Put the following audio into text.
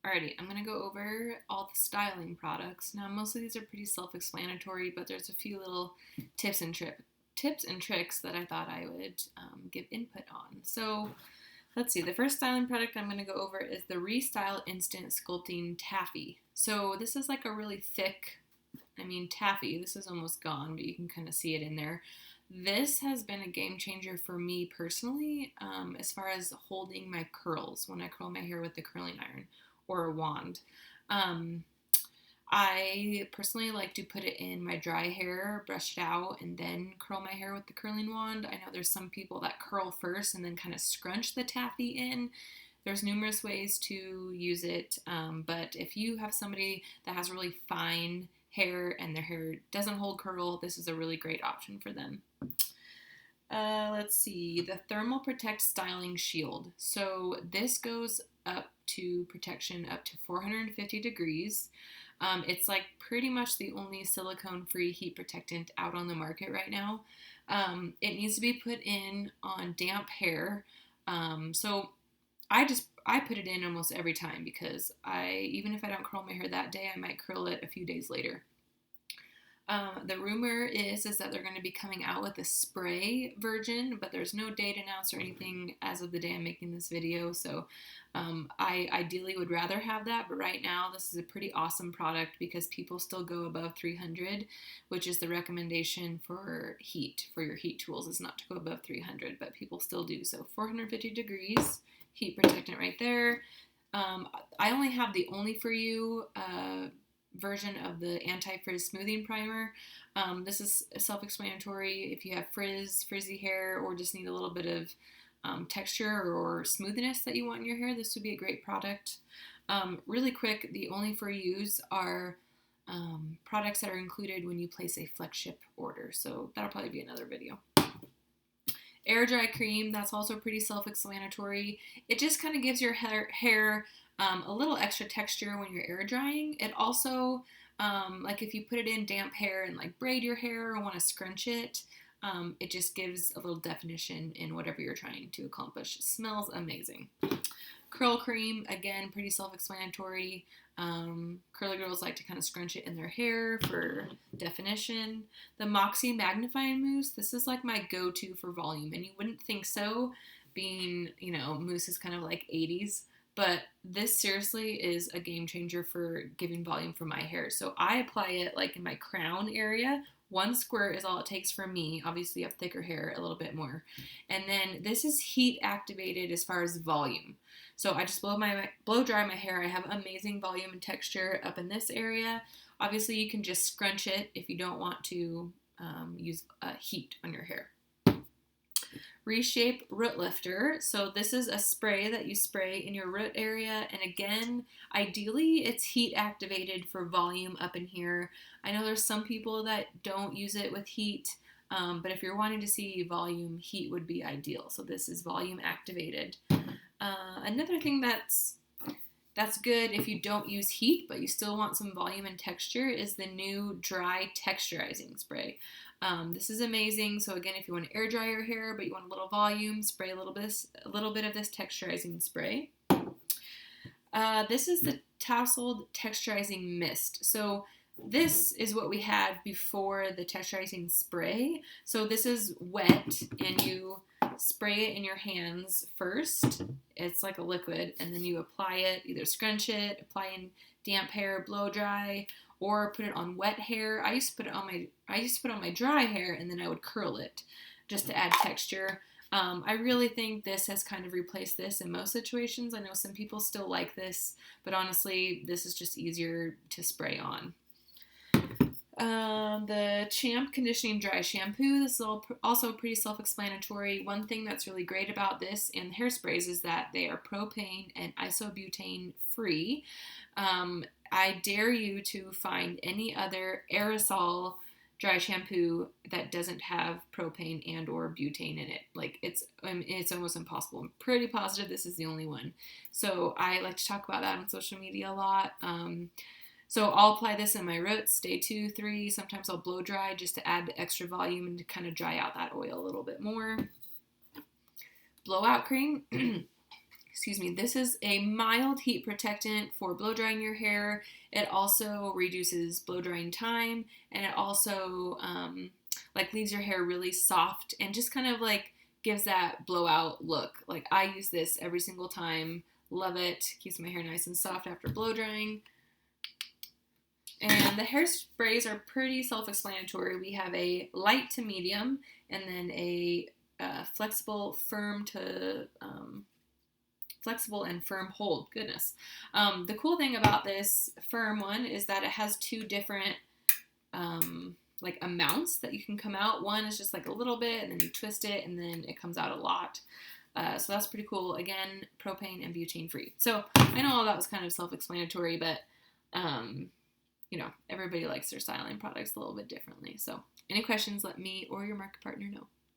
Alrighty, I'm going to go over all the styling products. Now, most of these are pretty self-explanatory, but there's a few little tips and tricks that I thought I would give input on. So, let's see. The first styling product I'm going to go over is the Restyle Instant Sculpting Taffy. So, this is like a really thick, taffy. This is almost gone, but you can kind of see it in there. This has been a game changer for me personally, as far as holding my curls when I curl my hair with the curling iron or a wand. I personally like to put it in my dry hair, brush it out, and then curl my hair with the curling wand. I know there's some people that curl first and then kind of scrunch the taffy in. There's numerous ways to use it, but if you have somebody that has really fine hair and their hair doesn't hold curl, this is a really great option for them. Let's see, the Thermal Protect Styling Shield. So this goes up to protection up to 450 degrees. It's like pretty much the only silicone-free heat protectant out on the market right now. It needs to be put in on damp hair. So I put it in almost every time because even if I don't curl my hair that day, I might curl it a few days later. The rumor is that they're going to be coming out with a spray version, but there's no date announced or anything as of the day I'm making this video, so I ideally would rather have that, but right now this is a pretty awesome product because people still go above 300, which is the recommendation for your heat tools is not to go above 300, but people still do, so 450 degrees, heat protectant right there. I only have the Only For You version of the anti-frizz smoothing primer. This is self-explanatory. If you have frizzy hair, or just need a little bit of texture or smoothness that you want in your hair, this would be a great product. Really quick, the Only For Yous are products that are included when you place a flex ship order, so that'll probably be another video. Air dry cream, that's also pretty self-explanatory. It just kind of gives your hair a little extra texture when you're air drying. It also, like if you put it in damp hair and like braid your hair or want to scrunch it, it just gives a little definition in whatever you're trying to accomplish. It smells amazing. Curl cream, again, pretty self-explanatory. Curly girls like to kind of scrunch it in their hair for definition. The Moxie Magnifying Mousse, this is like my go-to for volume, and you wouldn't think so, being, mousse is kind of like 80s, but this seriously is a game changer for giving volume for my hair. So I apply it like in my crown area. 1 squirt is all it takes for me. Obviously, you have thicker hair, a little bit more. And then this is heat activated as far as volume. So I just blow dry my hair. I have amazing volume and texture up in this area. Obviously, you can just scrunch it if you don't want to use heat on your hair. Reshape Root Lifter. So this is a spray that you spray in your root area, and again, ideally it's heat activated for volume up in here. I know there's some people that don't use it with heat, but if you're wanting to see volume, heat would be ideal. So this is volume activated. Another thing that's good if you don't use heat but you still want some volume and texture is the new dry texturizing spray. This is amazing. So again, if you want to air dry your hair but you want a little volume, spray a little bit of this texturizing spray. This is the Tasseled Texturizing Mist. So this is what we had before the texturizing spray. So this is wet and you spray it in your hands first. It's like a liquid, and then you apply it, either scrunch it, apply in damp hair, blow dry, or put it on wet hair. I used to put it on my dry hair, and then I would curl it just to add texture. I really think this has kind of replaced this in most situations. I know some people still like this, but honestly, this is just easier to spray on. The Champ Conditioning Dry Shampoo, this is also pretty self-explanatory. One thing that's really great about this and hairsprays is that they are propane and isobutane free. I dare you to find any other aerosol dry shampoo that doesn't have propane and or butane in it. Like it's almost impossible. I'm pretty positive this is the only one. So I like to talk about that on social media a lot. So I'll apply this in my roots, day 2, 3. Sometimes I'll blow dry just to add the extra volume and to kind of dry out that oil a little bit more. Blowout cream. excuse me, this is a mild heat protectant for blow drying your hair. It also reduces blow drying time, and it also like leaves your hair really soft and just kind of like gives that blowout look. Like I use this every single time. Love it. Keeps my hair nice and soft after blow drying. And the hairsprays are pretty self-explanatory. We have a light to medium, and then a flexible and firm hold. Goodness. The cool thing about this firm one is that it has two different like amounts that you can come out. One is just like a little bit, and then you twist it, and then it comes out a lot. So that's pretty cool. Again, propane and butane free. So I know all that was kind of self-explanatory, but you know, everybody likes their styling products a little bit differently. So any questions, let me or your market partner know.